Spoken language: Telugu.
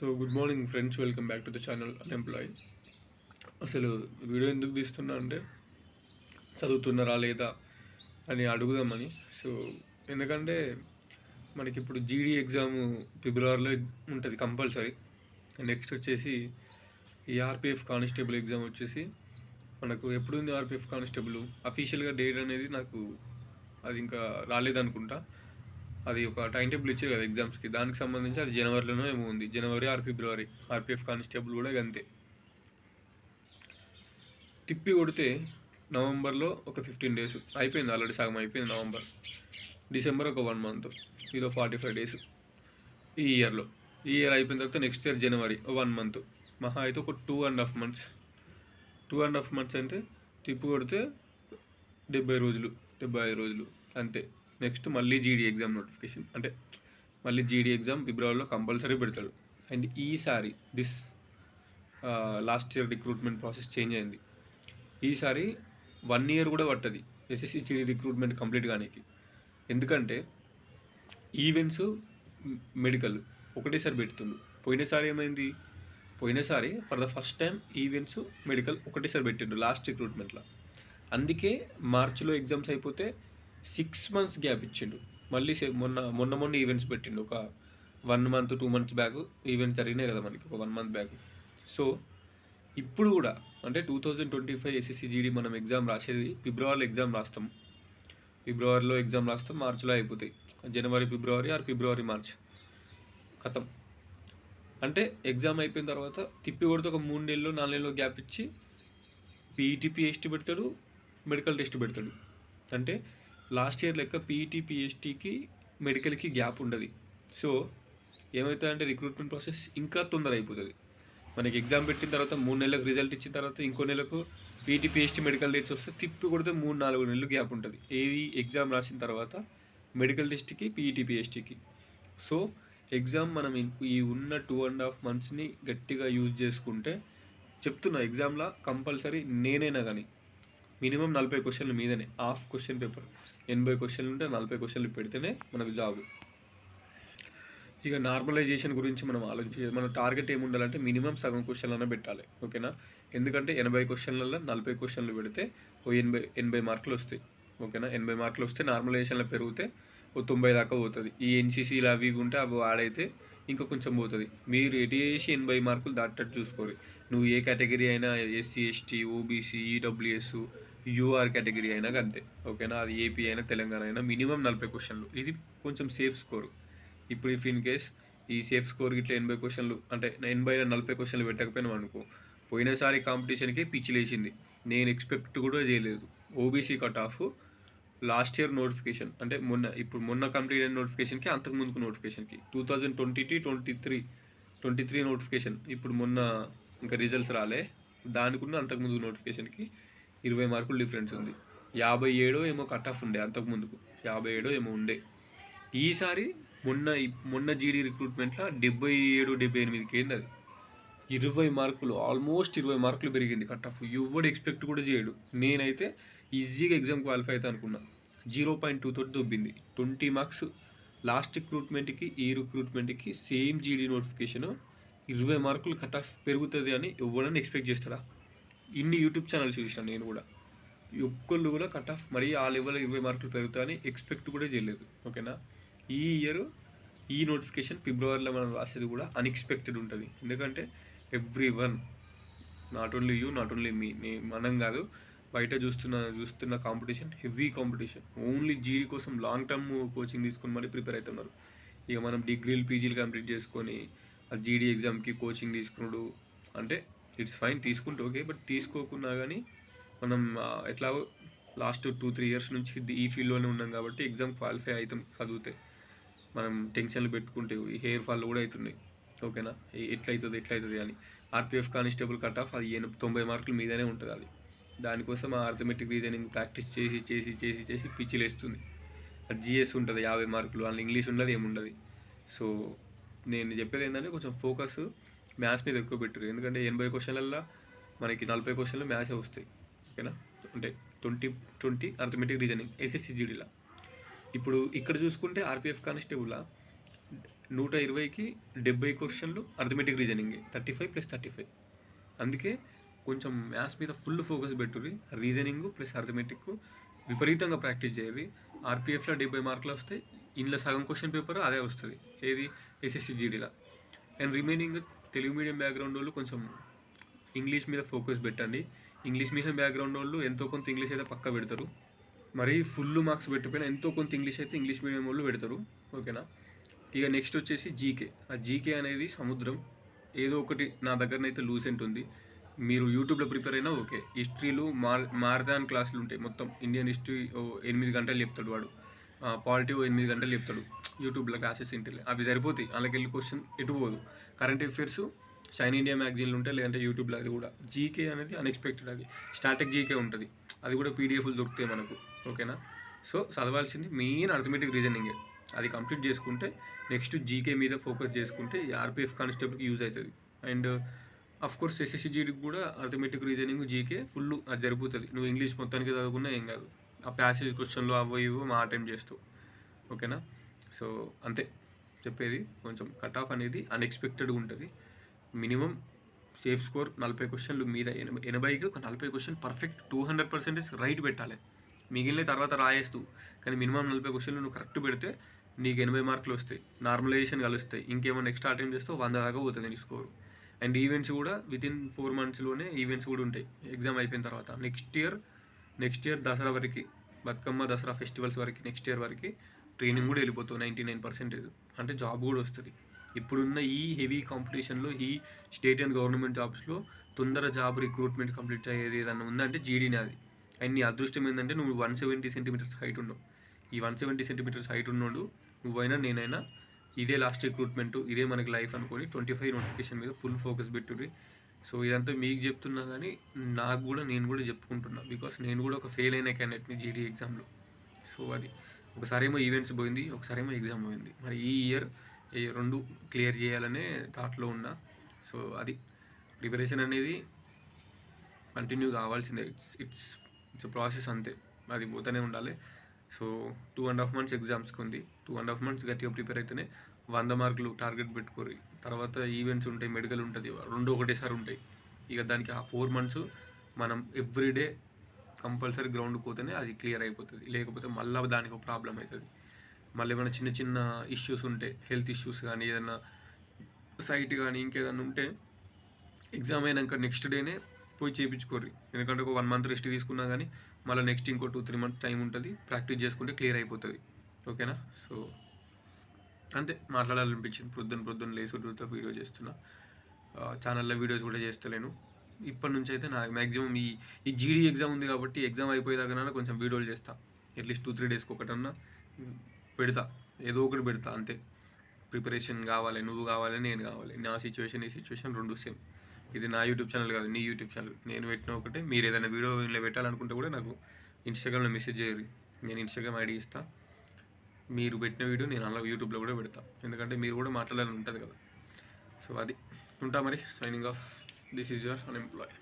So good morning friends, welcome back to the channel unemploy. అసలు వీడియో ఎందుకు తీస్తున్నా అంటే చదువుతున్నారా లేదా అని అడుగుదామని. సో ఎందుకంటే మనకి ఇప్పుడు జీడీ ఎగ్జామ్ ఫిబ్రవరిలో ఉంటుంది కంపల్సరీ. నెక్స్ట్ వచ్చేసి ఈ ఆర్పిఎఫ్ కానిస్టేబుల్ ఎగ్జామ్ వచ్చేసి మనకు ఎప్పుడు ఉంది. ఆర్పిఎఫ్ కానిస్టేబుల్ అఫీషియల్గా డేట్ అనేది నాకు అది ఇంకా రాలేదనుకుంటా. అది ఒక టైం టేబుల్ ఇచ్చారు కదా ఎగ్జామ్స్కి, దానికి సంబంధించి అది జనవరిలోనో ఏమో ఉంది, జనవరి ఆర్ ఫిబ్రవరి. ఆర్పిఎఫ్ కానిస్టేబుల్ కూడా అంతే. తిప్పి కొడితే నవంబర్లో ఒక 15 days అయిపోయింది, ఆల్రెడీ సగం అయిపోయింది నవంబర్. డిసెంబర్ ఒక 1 month, ఇదో 45 days ఈ ఇయర్లో. ఈ ఇయర్ అయిపోయిన తర్వాత నెక్స్ట్ ఇయర్ జనవరి 1 month, మహా అయితే ఒక 2.5 months. 2.5 months అంటే తిప్పి కొడితే 70 రోజులు 75 రోజులు అంతే. నెక్స్ట్ మళ్ళీ జీడీ ఎగ్జామ్ నోటిఫికేషన్, అంటే మళ్ళీ జీడీ ఎగ్జామ్ ఫిబ్రవరిలో కంపల్సరీ పెడతాడు. అండ్ ఈసారి last year recruitment process change అయింది. ఈసారి 1 year కూడా పట్టది ఎస్ఎస్సి జీడీ రిక్రూట్మెంట్ కంప్లీట్ కానీకి. ఎందుకంటే ఈవెంట్స్, మెడికల్ ఒకటేసారి పెడుతుండు. పోయినసారి ఏమైంది, పోయినసారి for the first time events, medical ఒకటేసారి పెట్టిండు లాస్ట్ రిక్రూట్మెంట్లో. అందుకే మార్చిలో ఎగ్జామ్స్ అయిపోతే 6 months గ్యాప్ ఇచ్చిండు. మళ్ళీ మొన్న ఈవెంట్స్ పెట్టిండు. ఒక 1 month 2 months బ్యాక్ ఈవెంట్స్ జరిగినాయి కదా మనకి, ఒక 1 month బ్యాక్. సో ఇప్పుడు కూడా అంటే 2025 ఎస్ఎస్సి జీడీ మనం ఎగ్జామ్ రాసేది ఫిబ్రవరిలో ఎగ్జామ్ రాస్తాం. ఫిబ్రవరిలో ఎగ్జామ్ రాస్తాం, మార్చిలో అయిపోతాయి. జనవరి ఫిబ్రవరి ఆర్ ఫిబ్రవరి మార్చ్ ఖతం. అంటే ఎగ్జామ్ అయిపోయిన తర్వాత తిప్పి కొడితే ఒక 3 నెలలు 4 నెలలు గ్యాప్ ఇచ్చి పీఈటీ పిహెచ్టీ పెడతాడు, మెడికల్ టెస్ట్ పెడతాడు. అంటే లాస్ట్ ఇయర్ లెక్క పీఈటీ పిహెచ్టీకి మెడికల్కి గ్యాప్ ఉండదు. సో ఏమవుతుందంటే రిక్రూట్మెంట్ ప్రాసెస్ ఇంకా తొందర అయిపోతుంది. మనకి ఎగ్జామ్ పెట్టిన తర్వాత 3 నెలలకు రిజల్ట్ ఇచ్చిన తర్వాత ఇంకో నెలకు పీఈటీ పిహెచ్టీ మెడికల్ డేట్స్ వస్తే తిప్పి కొడితే 3-4 నెలలు గ్యాప్ ఉంటుంది. ఏది ఎగ్జామ్ రాసిన తర్వాత మెడికల్ టెస్ట్కి, పీఈటీ పిహెచ్టీకి. సో ఎగ్జామ్ మనం ఈ ఉన్న 2.5 monthsని గట్టిగా యూజ్ చేసుకుంటే, చెప్తున్నా ఎగ్జామ్లో కంపల్సరీ నేనైనా కానీ మినిమం 40 questions మీదనే. హాఫ్ క్వశ్చన్ పేపర్ 80 questions ఉంటే 40 questions పెడితేనే మనకు జాబ్. ఇక నార్మలైజేషన్ గురించి మనం ఆలోచించే, మన టార్గెట్ ఏముండాలంటే మినిమం సగం క్వశ్చన్లనే పెట్టాలి, ఓకేనా. ఎందుకంటే 80 questionలలో 40 questions పెడితే ఓ 80 మార్కులు వస్తాయి, ఓకేనా. 80 మార్కులు వస్తే నార్మలైజేషన్లో పెరిగితే ఓ 90 దాకా పోతుంది. ఈ ఎన్సీసీలు అవి ఇవి ఉంటే అవి ఆడైతే ఇంకా కొంచెం పోతుంది. మీరు ఎటు చేసి 80 మార్కులు దాటట్టు చూసుకోరు. నువ్వు ఏ కేటగిరీ అయినా, SC ST OBC EWS UR category అయినా అంతే, ఓకేనా. అది ఏపీ అయినా తెలంగాణ అయినా మినిమం 40 questions. ఇది కొంచెం సేఫ్ స్కోరు. ఇప్పుడు ఇఫ్ ఇన్ కేస్ ఈ సేఫ్ స్కోర్ ఇట్లా 80 questions అంటే 40 questions పెట్టకపోయినాం అనుకో, పోయినసారి కాంపిటీషన్కి పిచ్చిలేసింది. నేను ఎక్స్పెక్ట్ కూడా చేయలేదు. OBC cut off last year notification, అంటే మొన్న కంప్లీట్ అయిన నోటిఫికేషన్కి అంతకుముందుకు నోటిఫికేషన్కి 2023 నోటిఫికేషన్, ఇప్పుడు మొన్న ఇంకా రిజల్ట్స్ రాలే, దానికున్న అంతకుముందు నోటిఫికేషన్కి 20 మార్కులు డిఫరెన్స్ ఉంది. 57 ఏమో కట్ ఆఫ్ ఉండే, అంతకుముందుకు 57 ఏమో ఉండే. ఈసారి మొన్న జీడీ రిక్రూట్మెంట్లో 77-78కి ఏంది, అది 20 మార్కులు, ఆల్మోస్ట్ 20 మార్కులు పెరిగింది కట్ ఆఫ్. ఎవడు ఎక్స్పెక్ట్ కూడా చేయడు. నేనైతే ఈజీగా ఎగ్జామ్ క్వాలిఫై అవుతా అనుకున్నా. 0.2 తోటి దొబ్బింది. 20 marks లాస్ట్ రిక్రూట్మెంట్కి ఈ రిక్రూట్మెంట్కి సేమ్ జీడీ నోటిఫికేషన్ 20 మార్కులు కట్ ఆఫ్ పెరుగుతుంది అని ఎవడన్నా ఎక్స్పెక్ట్ చేస్తాడా? ఇన్ని యూట్యూబ్ ఛానల్స్ చూసాను నేను కూడా, ఒక్కళ్ళు కూడా కట్ ఆఫ్ మరీ ఆ లెవెల్లో 20 మార్కులు పెరుగుతాయని ఎక్స్పెక్ట్ కూడా చేయలేదు, ఓకేనా. ఈ ఇయర్ ఈ నోటిఫికేషన్ ఫిబ్రవరిలో మనం రాసేది కూడా అన్ఎక్స్పెక్టెడ్ ఉంటుంది. ఎందుకంటే everyone, not only you, not only me, మనం కాదు, బయట చూస్తున్న కాంపిటీషన్ హెవీ కాంపిటీషన్. ఓన్లీ జీడీ కోసం లాంగ్ టర్మ్ కోచింగ్ తీసుకొని మరీ ప్రిపేర్ అవుతున్నారు. ఇక మనం డిగ్రీలు పీజీలు కంప్లీట్ చేసుకొని ఆ జీడీ ఎగ్జామ్కి కోచింగ్ తీసుకున్నాడు అంటే ఇట్స్ ఫైన్, తీసుకుంటే ఓకే. బట్ తీసుకోకున్నా కానీ మనం ఎట్లాగో లాస్ట్ 2-3 years నుంచి ఈ ఫీల్డ్లోనే ఉన్నాం కాబట్టి ఎగ్జామ్ క్వాలిఫై అవుతాం చదివితే. మనం టెన్షన్లు పెట్టుకుంటే ఈ హెయిర్ ఫాల్ కూడా అవుతున్నాయి, ఓకేనా. ఎట్లయితుంది అని. ఆర్పిఎఫ్ కానిస్టేబుల్ కట్ ఆఫ్ అది 90 మార్కుల మీదనే ఉంటుంది. అది దానికోసం ఆ అర్థమెటిక్ రీజనింగ్ ప్రాక్టీస్ చేసి చేసి చేసి చేసి పిచ్చిలేస్తుంది. అది జిఎస్ ఉంటుంది 50 మార్కులు, అందులో ఇంగ్లీష్ ఉండదు, ఏముండదు. సో నేను చెప్పేది ఏంటంటే కొంచెం ఫోకస్ మ్యాథ్స్ మీద ఎక్కువ పెట్టరు. ఎందుకంటే 80 questionలలో మనకి 40 questions మ్యాథ్సే వస్తాయి, ఓకేనా. అంటే 20 అర్థమెటిక్ రీజనింగ్ ఎస్ఎస్సి జీడీలో. ఇప్పుడు ఇక్కడ చూసుకుంటే ఆర్పిఎఫ్ కానిస్టేబుల్ 120కి 70 క్వశ్చన్లు అర్థమెటిక్ రీజనింగే, 35+35. అందుకే కొంచెం మ్యాథ్స్ మీద ఫుల్ ఫోకస్ పెట్టుర్రి. రీజనింగ్ ప్లస్ అర్థమెటిక్ విపరీతంగా ప్రాక్టీస్ చేయాలి. ఆర్పిఎఫ్లో 70 మార్కులు వస్తే ఇందులో సగం క్వశ్చన్ పేపర్ అదే వస్తుంది, ఏది ఎస్ఎస్సి జీడీలో. And remaining Telugu medium background వాళ్ళు కొంచెం ఇంగ్లీష్ మీద ఫోకస్ పెట్టండి. ఇంగ్లీష్ మీడియం బ్యాక్గ్రౌండ్ వాళ్ళు ఎంతో కొంత ఇంగ్లీష్ అయితే పక్కా పెడతారు. మరి ఫుల్ మార్క్స్ పెట్టకపోయినా ఎంతో కొంత ఇంగ్లీష్ అయితే ఇంగ్లీష్ మీడియం వాళ్ళు పెడతారు. ఓకేనా? ఇక నెక్స్ట్ వచ్చేసి జీకే. ఆ జీకే అనేది సముద్రం. ఏదో ఒకటి నా దగ్గరనైతే లూసెంట్ ఉంది, మీరు యూట్యూబ్లో ప్రిపేర్ అయినా ఓకే. హిస్టరీలు మారథాన్ క్లాసులు ఉంటాయి, మొత్తం ఇండియన్ హిస్టరీ 8 గంటలు చెప్తాడు వాడు, పాలిటీ 8 గంటలు చెప్తాడు యూట్యూబ్లో క్లాసెస్ ఇంటి. అవి సరిపోతాయి, అలాగే వెళ్ళి క్వశ్చన్ ఎటు పోదు. కరెంట్ అఫేర్స్ షైన్ ఇండియా మ్యాగజైన్లు ఉంటాయి, లేదంటే యూట్యూబ్లో. అది కూడా జీకే అనేది అన్ఎక్స్పెక్టెడ్, అది స్టాటిక్ జీకే ఉంటుంది, అది కూడా పీడిఎఫ్లు దొరుకుతాయి మనకు. ఓకేనా? సో చదవాల్సింది మెయిన్ అర్థమెటిక్ రీజనింగే. అది కంప్లీట్ చేసుకుంటే నెక్స్ట్ జీకే మీద ఫోకస్ చేసుకుంటే ఈ ఆర్పిఎఫ్ కానిస్టేబుల్కి యూజ్ అవుతుంది. అండ్ అఫ్ కోర్స్ ఎస్ఎస్సి జీడీకి కూడా అర్థమెటిక్ రీజనింగ్ జీకే ఫుల్ అది జరుగుతుంది. నువ్వు ఇంగ్లీష్ మొత్తానికి చదువుకున్నా ఏం కాదు, ఆ ప్యాసేజ్ క్వశ్చన్లు అవో ఇవో మా అటెంప్ట్ చేస్తావు. ఓకేనా? సో అంతే చెప్పేది. కొంచెం కట్ ఆఫ్ అనేది అన్ఎక్స్పెక్టెడ్గా ఉంటుంది. మినిమం సేఫ్ స్కోర్ 40 క్వశ్చన్లు మీద 80కి ఒక 40 క్వశ్చన్ పర్ఫెక్ట్ 200% రైట్ పెట్టాలి. మిగిలిన తర్వాత రాయేస్తూ, కానీ మినిమం 40 క్వశ్చన్లు నువ్వు కరెక్ట్ పెడితే నీకు 80 మార్కులు వస్తాయి. నార్మలైజేషన్ కలుస్తాయి, ఇంకేమైనా ఎక్స్ట్రా అటెంప్ట్ చేస్తే 100 దాకా పోతుంది నీ స్కోరు. అండ్ ఈవెంట్స్ కూడా వితిన్ 4 మంత్స్లోనే ఈవెంట్స్ కూడా ఉంటాయి ఎగ్జామ్ అయిపోయిన తర్వాత. నెక్స్ట్ ఇయర్ దసరా వరకు, బతుకమ్మ దసరా ఫెస్టివల్స్ వరకు, నెక్స్ట్ ఇయర్ వరకు ట్రైనింగ్ కూడా వెళ్ళిపోతుంది 99%. అంటే జాబ్ కూడా వస్తుంది. ఇప్పుడున్న ఈ హెవీ కాంపిటీషన్లో, ఈ స్టేట్ అండ్ గవర్నమెంట్ జాబ్స్లో తొందర జాబ్ రిక్రూట్మెంట్ కంప్లీట్ అయ్యేది ఏదన్నా ఉందంటే జీడీనే అది. అండ్ నీ అదృష్టం ఏంటంటే నువ్వు 170 సెంటీమీటర్స్ హైట్ ఉన్నావు. ఈ 170 సెంటీమీటర్స్ హైట్ ఉన్నాడు నువ్వైనా నేనైనా ఇదే లాస్ట్ రిక్రూట్మెంట్, ఇదే మనకి లైఫ్ అనుకొని 25 నోటిఫికేషన్ మీద ఫుల్ ఫోకస్ పెట్టుర్రి. సో ఇదంతా మీకు చెప్తున్నా, కానీ నేను కూడా చెప్పుకుంటున్నా, బికాస్ నేను కూడా ఒక ఫెయిల్ అయిన క్యాండిడేట్ని జీడీ ఎగ్జామ్లో. సో అది ఒకసారేమో ఈవెంట్స్ పోయింది, ఒకసారేమో ఎగ్జామ్ పోయింది. మరి ఈ ఇయర్ ఈ 2 క్లియర్ చేయాలనే థాట్లో ఉన్నా. సో అది ప్రిపరేషన్ అనేది కంటిన్యూ కావాల్సిందే. ఇట్స్ ప్రాసెస్ అంతే, అది పోతూనే ఉండాలి. సో 2.5 months ఎగ్జామ్స్కి ఉంది. 2.5 months గట్టిగా ప్రిపేర్ అయితేనే 100 మార్కులు టార్గెట్ పెట్టుకోరు. తర్వాత ఈవెంట్స్ ఉంటాయి, మెడికల్ ఉంటుంది, 2 ఒకటేసారి ఉంటాయి. ఇక దానికి ఆ 4 months మనం ఎవ్రీడే కంపల్సరీ గ్రౌండ్ పోతేనే అది క్లియర్ అయిపోతుంది. లేకపోతే మళ్ళీ దానికి ఒక ప్రాబ్లం అవుతుంది. మళ్ళీ ఏమైనా చిన్న చిన్న ఇష్యూస్ ఉంటే, హెల్త్ ఇష్యూస్ కానీ, ఏదైనా సైట్ కానీ ఇంకేదైనా ఉంటే ఎగ్జామ్ అయినాక నెక్స్ట్ డేనే పోయి చేయించుకోర్రి. ఎందుకంటే ఒక 1 month రెస్ట్ తీసుకున్నా కానీ మళ్ళీ నెక్స్ట్ ఇంకో 2-3 months టైం ఉంటుంది, ప్రాక్టీస్ చేసుకుంటే క్లియర్ అయిపోతుంది. ఓకేనా? సో అంతే మాట్లాడాలనిపించింది. పొద్దున్న లేసుతో వీడియో చేస్తున్నా. ఛానల్లో వీడియోస్ కూడా చేస్తలేను ఇప్పటి నుంచి. అయితే నా మ్యాక్సిమం ఈ జీడీ ఎగ్జామ్ ఉంది కాబట్టి ఎగ్జామ్ అయిపోయేదాకా కొంచెం వీడియోలు చేస్తా. అట్లీస్ట్ 2-3 daysకి ఒకటన్నా పెడతా, ఏదో ఒకటి పెడతా. అంతే. ప్రిపరేషన్ కావాలి, నువ్వు కావాలి, నేను కావాలి. నా సిచ్యువేషన్, ఈ సిచ్యువేషన్ 2 సేమ్. ఇది నా యూట్యూబ్ ఛానల్ కాదు, నీ యూట్యూబ్ ఛానల్. నేను పెట్టిన ఒకటే. మీరు ఏదైనా వీడియో ఇలా పెట్టాలనుకుంటే కూడా నాకు ఇన్స్టాగ్రామ్లో మెసేజ్ చేయరు, నేను ఇన్స్టాగ్రామ్ ఐడి ఇస్తా. మీరు పెట్టిన వీడియో నేను అలా యూట్యూబ్లో కూడా పెడతా, ఎందుకంటే మీరు కూడా మాట్లాడాలని ఉంటుంది కదా. సో అది ఉంటా మరి. Signing off. This is your unemploy.